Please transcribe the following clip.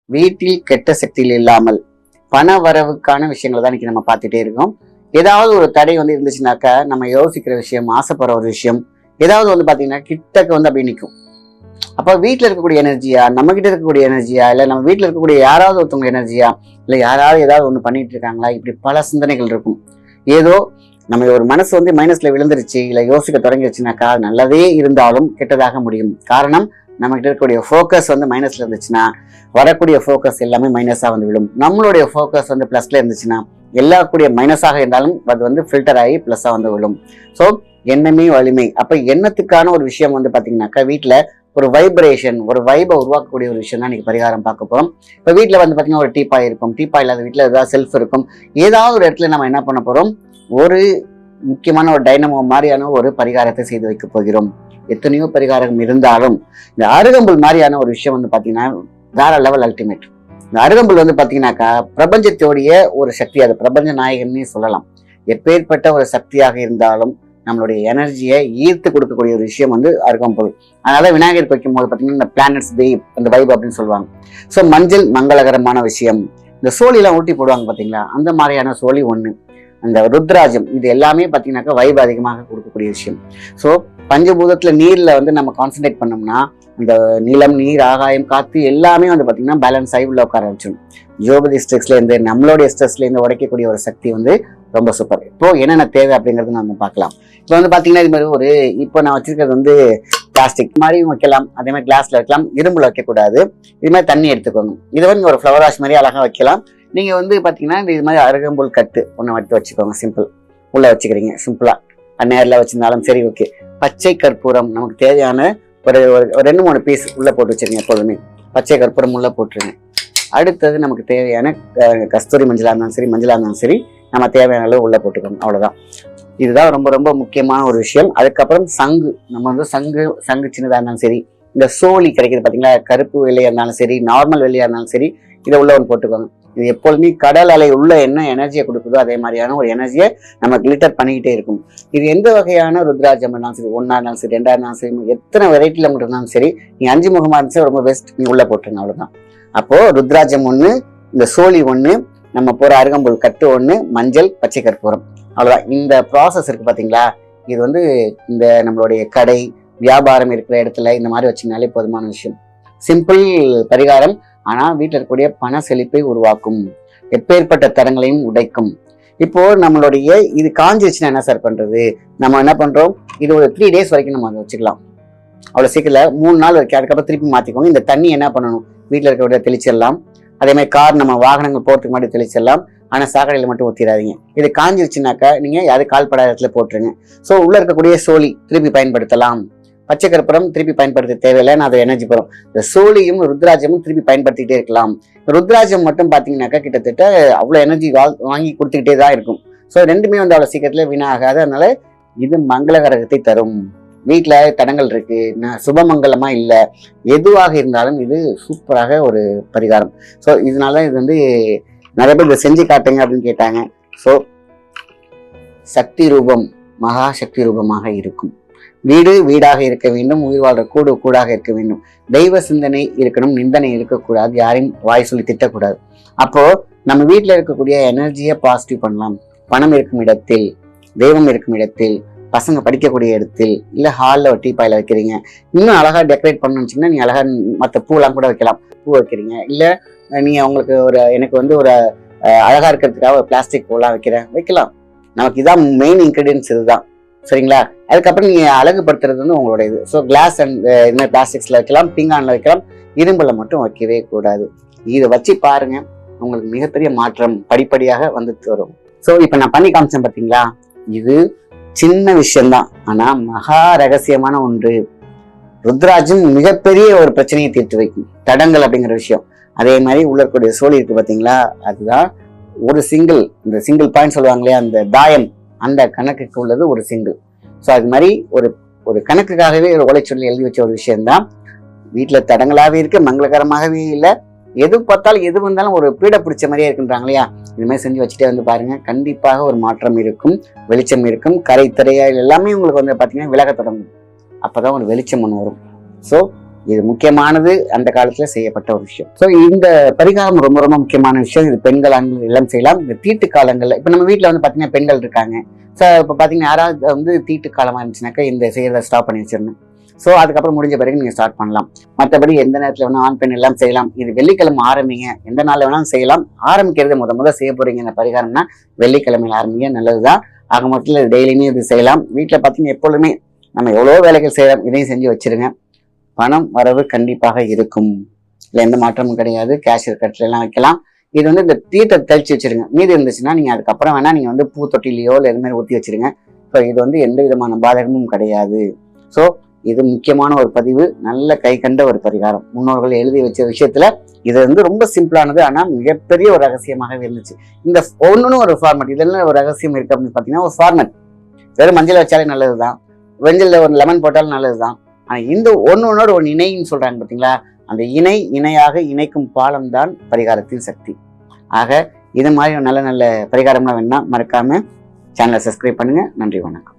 வீட்டில் கெட்ட சக்தியில் இல்லாமல் பண வரவுக்கான விஷயங்களை தான் இன்னைக்கு நம்ம பார்த்துட்டே இருக்கோம். ஏதாவது ஒரு தடை வந்து இருந்துச்சுனாக்கா நம்ம யோசிக்கிற விஷயம், ஆசைப்படுற ஒரு விஷயம் ஏதாவது வந்து பாத்தீங்கன்னா கிட்டக்கு வந்து அப்படி நிற்கும். அப்ப வீட்டுல இருக்கக்கூடிய எனர்ஜியா, நம்ம கிட்ட இருக்கக்கூடிய எனர்ஜியா, இல்ல நம்ம வீட்டுல இருக்கக்கூடிய யாராவது ஒருத்தவங்க எனர்ஜியா, இல்ல யாராவது ஏதாவது ஒண்ணு பண்ணிட்டு இருக்காங்களா, இப்படி பல சிந்தனைகள் இருக்கும். ஏதோ நம்ம ஒரு மனசு வந்து மைனஸ்ல விழுந்துருச்சு, இல்ல யோசிக்க தொடங்கிடுச்சுனாக்கா நல்லதே இருந்தாலும் கெட்டதாக முடியும். காரணம், நம்ம கிட்ட இருக்கக்கூடிய ஃபோக்கஸ் வந்து மைனஸ்ல இருந்துச்சுன்னா வரக்கூடிய ஃபோக்கஸ் எல்லாமே மைனஸா வந்து விடும். நம்மளுடைய ஃபோக்கஸ் வந்து பிளஸ்ல இருந்துச்சுன்னா எல்லா கூடிய மைனஸாக இருந்தாலும் அது வந்து ஃபில்டர் ஆகி பிளஸ்ஸா வந்து விடும். ஸோ எண்ணமே வலிமை. அப்ப எண்ணத்துக்கான ஒரு விஷயம் வந்து பாத்தீங்கன்னாக்கா வீட்டுல ஒரு வைப்ரேஷன், ஒரு வைபை உருவாக்கக்கூடிய ஒரு விஷயம் தான் இன்னைக்கு பரிகாரம் பார்க்க போறோம். இப்ப வீட்டுல வந்து பாத்தீங்கன்னா ஒரு டீப்பாய் இருக்கும், டீப்பாய் இல்லாத வீட்டுல ஏதாவது செல்ஃப் இருக்கும். ஏதாவது ஒரு இடத்துல நம்ம என்ன பண்ண போறோம், ஒரு முக்கியமான ஒரு டைனமோ மாதிரியான ஒரு பரிகாரத்தை செய்து வைக்க போகிறோம். எத்தனையோ பரிகாரம் இருந்தாலும் இந்த அருகம்புல் மாதிரியான ஒரு விஷயம் வந்து பாத்தீங்கன்னா வேற லெவல் அல்டிமேட். இந்த அருகம்புல் வந்து பாத்தீங்கன்னாக்கா பிரபஞ்சத்தோடைய ஒரு சக்தி, அது பிரபஞ்ச நாயகன்னே சொல்லலாம். எப்பேற்பட்ட ஒரு சக்தியாக இருந்தாலும் நம்மளுடைய எனர்ஜியை ஈர்த்து கொடுக்கக்கூடிய ஒரு விஷயம் வந்து அருகம்புல். அதனால விநாயகருக்கு வைக்கும் போது பாத்தீங்கன்னா இந்த பிளானட்ஸ் வைப், அந்த வைப் அப்படின்னு சொல்லுவாங்க. ஸோ மஞ்சள் மங்களகரமான விஷயம். இந்த சோழிலாம் ஊட்டி போடுவாங்க பாத்தீங்களா, அந்த மாதிரியான சோழி ஒண்ணு. அந்த ருத்ராஜம், இது எல்லாமே பாத்தீங்கன்னாக்கா வைப் அதிகமாக கொடுக்கக்கூடிய விஷயம். ஸோ பஞ்சபூதத்துல நீர்ல வந்து நம்ம கான்சென்ட்ரேட் பண்ணோம்னா இந்த நிலம், நீர், ஆகாயம், காத்து எல்லாமே வந்து பாத்தீங்கன்னா பேலன்ஸ் ஆகி உள்ள உட்கார வச்சிடும். ஜோபதி ஸ்ட்ரெஸ்ல இருந்து, நம்மளுடைய ஸ்ட்ரெஸ்ல இருந்து உடைக்கக்கூடிய ஒரு சக்தி வந்து ரொம்ப சூப்பர். இப்போ என்னென்ன தேவை அப்படிங்கறது நம்ம பார்க்கலாம். இப்போ வந்து பாத்தீங்கன்னா இது மாதிரி ஒரு, இப்போ நான் வச்சிருக்கிறது வந்து பிளாஸ்டிக் மாதிரியும் வைக்கலாம், அதே மாதிரி கிளாஸ்ல வைக்கலாம், இரும்புல வைக்கக்கூடாது. இது மாதிரி தண்ணி எடுத்துக்கோங்க. இது வந்து ஒரு ஃப்ளவர் வாஷ் மாதிரி அழகா வைக்கலாம். நீங்க வந்து பாத்தீங்கன்னா இது மாதிரி அருகம்புல் கட்டு ஒண்ணு எடுத்து வச்சுக்கோங்க. சிம்பிள் உள்ள வச்சுக்கிறீங்க, சிம்பிளா நேரில் வச்சிருந்தாலும் சரி. ஓகே, பச்சை கற்பூரம் நமக்கு தேவையான ஒரு 2-3 பீஸ் உள்ள போட்டு வச்சிருங்க. எப்போதுமே பச்சை கற்பூரம் உள்ள போட்டுருங்க. அடுத்தது நமக்கு தேவையான கஸ்தூரி மஞ்சளா இருந்தாலும் சரி, மஞ்சளா இருந்தாலும் சரி, நம்ம தேவையான அளவு உள்ள போட்டுக்கோங்க. அவ்வளவுதான். இதுதான் ரொம்ப ரொம்ப முக்கியமான ஒரு விஷயம். அதுக்கப்புறம் சங்கு, நம்ம வந்து சங்கு சின்னதா இருந்தாலும் சரி, இந்த சோழி கிடைக்குது பாத்தீங்களா, கருப்பு வெள்ளையா இருந்தாலும் சரி, நார்மல் வெள்ளையா இருந்தாலும் சரி, இதை உள்ள ஒன்று போட்டுக்கோங்க. இது எப்பொழுதுமே கடல் அலை உள்ள என்ன எனர்ஜியை கொடுக்குதோ அதே மாதிரியான ஒரு எனர்ஜியை நம்ம கிளிட்டர் பண்ணிக்கிட்டே இருக்கும். இது எந்த வகையான ருத்ராஜம் இருந்தாலும் சரி, 1 இருந்தாலும் சரி, 2 இருந்தாலும் சரி, எத்தனை வெரைட்டில மட்டும் இருந்தாலும் சரி, நீ 5 முகமா இருந்துச்சு ரொம்ப பெஸ்ட், நீ உள்ள போட்டுருங்க. அவ்வளவுதான். அப்போ ருத்ராஜம் 1, இந்த சோழி 1, நம்ம போற அருகம்புல் கட்டு 1, மஞ்சள், பச்சை கற்பூரம், அவ்வளவுதான். இந்த ப்ராசஸ் இருக்கு பாத்தீங்களா, இது வந்து இந்த நம்மளுடைய கடை வியாபாரம் இருக்கிற இடத்துல இந்த மாதிரி வச்சுனாலே போதுமான விஷயம். சிம்பிள் பரிகாரம், ஆனா வீட்டில் இருக்கக்கூடிய பண செழிப்பை உருவாக்கும், எப்பேற்பட்ட தடங்களையும் உடைக்கும். இப்போ நம்மளுடைய இது காஞ்சிருச்சுன்னா என்ன சார் பண்றது, நம்ம என்ன பண்றோம், இது ஒரு 3 days வரைக்கும் நம்ம அதை வச்சுக்கலாம். அவ்வளவு சீக்கிரத்துல 3 நாள் வரைக்கும். அதுக்கப்புறம் திருப்பி மாத்திக்கோங்க. இந்த தண்ணி என்ன பண்ணணும், வீட்டுல இருக்கக்கூடிய தெளிச்சிடலாம். அதே மாதிரி கார், நம்ம வாகனங்கள் போறதுக்கு முன்னாடி தெளிச்சிடலாம். ஆனா சாக்கடையில மட்டும் ஊத்திடாதீங்க. இது காஞ்சிருச்சுனாக்கா நீங்க யாரு கால்படாத இடத்துல போட்டுருங்க. ஸோ உள்ள இருக்கக்கூடிய சோழி திருப்பி பயன்படுத்தலாம். பச்சை கற்பூரம் திருப்பி பயன்படுத்த தேவையில்லை, நான் அதை எனர்ஜி போறோம். இந்த சோழியும் ருத்ராஜமும் திருப்பி பயன்படுத்திக்கிட்டே இருக்கலாம். ருத்ராஜம் மட்டும் பாத்தீங்கன்னாக்கா கிட்டத்தட்ட அவ்வளவு எனர்ஜி வாங்கி கொடுத்துக்கிட்டே தான் இருக்கும். ஸோ ரெண்டுமே வந்து அவ்வளவு சீக்கிரத்துல வீணாகாது. அதனால இது மங்களகரகத்தை தரும். வீட்டுல தடங்கள் இருக்கு, சுபமங்கலமா இல்ல, எதுவாக இருந்தாலும் இது சூப்பராக ஒரு பரிகாரம். ஸோ இதனால இது வந்து நிறைய பேர் இதை செஞ்சு காட்டுங்க அப்படின்னு கேட்டாங்க. ஸோ சக்தி ரூபம் மகா சக்தி ரூபமாக இருக்கும். வீடு வீடாக இருக்க வேண்டும், உயிர் வாழ்ற கூடு கூடாக இருக்க வேண்டும், தெய்வ சிந்தனை இருக்கணும், நிந்தனை இருக்கக்கூடாது, யாரையும் வாய் சொல்லி திட்டக்கூடாது. அப்போ நம்ம வீட்டுல இருக்கக்கூடிய எனர்ஜியை பாசிட்டிவ் பண்ணலாம். பணம் இருக்கும் இடத்தில், தெய்வம் இருக்கும் இடத்தில், பசங்க படிக்கக்கூடிய இடத்தில், இல்ல ஹால்ல ஒரு டீப்பாயில வைக்கிறீங்க, இன்னும் அழகா டெக்கரேட் பண்ணணும்னு நீங்க அழகா மற்ற பூலாம் கூட வைக்கலாம். பூ வைக்கிறீங்க, இல்ல நீங்க உங்களுக்கு ஒரு, எனக்கு வந்து ஒரு அழகா இருக்கிறதுக்காக ஒரு பிளாஸ்டிக் பூலாம் வைக்கலாம். நமக்கு இதான் மெயின் இன்கிரீடியன்ஸ், இதுதான். சரிங்களா? அதுக்கப்புறம் நீங்க அழகுபடுத்துறது வந்து உங்களோட இது. ஸோ கிளாஸ் அண்ட் இந்த பிளாஸ்டிக்ஸ்ல வைக்கலாம், பீங்கான்ல வைக்கலாம், இரும்புல மட்டும் வைக்கவே கூடாது. இதை வச்சு பாருங்க, உங்களுக்கு மிகப்பெரிய மாற்றம் படிப்படியாக வந்துட்டு வரும். ஸோ இப்ப நான் பண்ணி காமிச்சேன் பாத்தீங்களா, இது சின்ன விஷயம்தான், ஆனா மகா ரகசியமான ஒன்று. ருத்ராஜும் மிகப்பெரிய ஒரு பிரச்சனையை தீர்த்து வைக்கும், தடங்கள் அப்படிங்கிற விஷயம். அதே மாதிரி உள்ள இருக்கக்கூடிய சோழி இருக்கு பாத்தீங்களா, அதுதான் ஒரு சிங்கிள், இந்த சிங்கிள் பாயிண்ட் சொல்லுவாங்க இல்லையா, அந்த தாயம், அந்த கணக்குக்கு உள்ளது ஒரு சிங்கிள். ஸோ அது மாதிரி ஒரு கணக்குக்காகவே ஒரு உழைச்சொல்லி எழுதி வச்ச ஒரு விஷயம்தான். வீட்டுல தடங்களாவே இருக்கு, மங்களகரமாகவே இல்லை. எது பார்த்தாலும் எது வந்தாலும் ஒரு பீடை பிடிச்ச மாதிரியே இருக்குன்றாங்க இல்லையா, இது மாதிரி செஞ்சு வச்சுட்டே வந்து பாருங்க, கண்டிப்பாக ஒரு மாற்றம் இருக்கும், வெளிச்சம் இருக்கும். கரை திரையா எல்லாமே உங்களுக்கு வந்து பாத்தீங்கன்னா விலக தொடங்கும். அப்பதான் ஒரு வெளிச்சம் ஒன்று வரும். ஸோ இது முக்கியமானது, அந்த காலத்துல செய்யப்பட்ட ஒரு விஷயம். ஸோ இந்த பரிகாரம் ரொம்ப ரொம்ப முக்கியமான விஷயம். இது பெண்கள் ஆண்கள் எல்லாம் செய்யலாம். இந்த தீட்டு காலங்கள்ல இப்ப நம்ம வீட்டுல வந்து பாத்தீங்கன்னா பெண்கள் இருக்காங்க. ஸோ இப்ப பாத்தீங்கன்னா யாராவது வந்து தீட்டு காலமா இருந்துச்சுனாக்கா இந்த செய்யறத ஸ்டாப் பண்ணி வச்சிடணும். ஸோ அதுக்கப்புறம் முடிஞ்ச பிறகு நீங்க ஸ்டார்ட் பண்ணலாம். மற்றபடி எந்த நேரத்துல வேணா ஆண் பெண் எல்லாம் செய்யலாம். இது வெள்ளிக்கிழமை ஆரம்பிங்க, எந்த நாள்ல வேணாலும் செய்யலாம். ஆரம்பிக்கிறது முத செய்ய போறீங்க இந்த பரிகாரம்னா வெள்ளிக்கிழமையில ஆரம்பிங்க, நல்லதுதான். ஆக மொத்தத்தில் டெய்லியுமே இது செய்யலாம். வீட்டுல பாத்தீங்கன்னா எப்பொழுதுமே நம்ம எவ்வளவு வேலைகள் செய்யலாம், இதையும் செஞ்சு வச்சிருங்க. பணம் வரவு கண்டிப்பாக இருக்கும். இல்லை எந்த மாற்றமும் கிடையாது. கேஷ் கட்டில எல்லாம் வைக்கலாம். இது வந்து இந்த தீர்த்தை தெளிச்சு வச்சிருங்க. மீதி இருந்துச்சுன்னா நீங்க அதுக்கப்புறம் வேணா நீங்க வந்து பூ தொட்டிலையோ இல்லை எது மாதிரி ஊற்றி வச்சிருங்க. ஸோ இது வந்து எந்த விதமான பாதகமும் கிடையாது. ஸோ இது முக்கியமான ஒரு பதிவு, நல்ல கை கண்ட ஒரு பரிகாரம். முன்னோர்கள் எழுதி வச்ச விஷயத்துல இது வந்து ரொம்ப சிம்பிளானது, ஆனா மிகப்பெரிய ஒரு ரகசியமாகவே இருந்துச்சு. இந்த ஒண்ணுன்னு ஒரு ஃபார்மட், இதெல்லாம் ஒரு ரகசியம் இருக்கு அப்படின்னு பாத்தீங்கன்னா ஒரு ஃபார்மட். வெறும் மஞ்சள் வச்சாலே நல்லதுதான், வெஞ்சல்ல ஒரு லெமன் போட்டாலும் நல்லதுதான். ஆனா இந்த ஒன்னோட ஒரு இணைன்னு சொல்றாங்க பாத்தீங்களா, அந்த இணையாக இணைக்கும் பாலம் தான் பரிகாரத்தின் சக்தி. ஆக இது மாதிரி நல்ல நல்ல பரிகாரம்லாம் வேணா மறக்காம சேனலை சப்ஸ்கிரைப் பண்ணுங்க. நன்றி, வணக்கம்.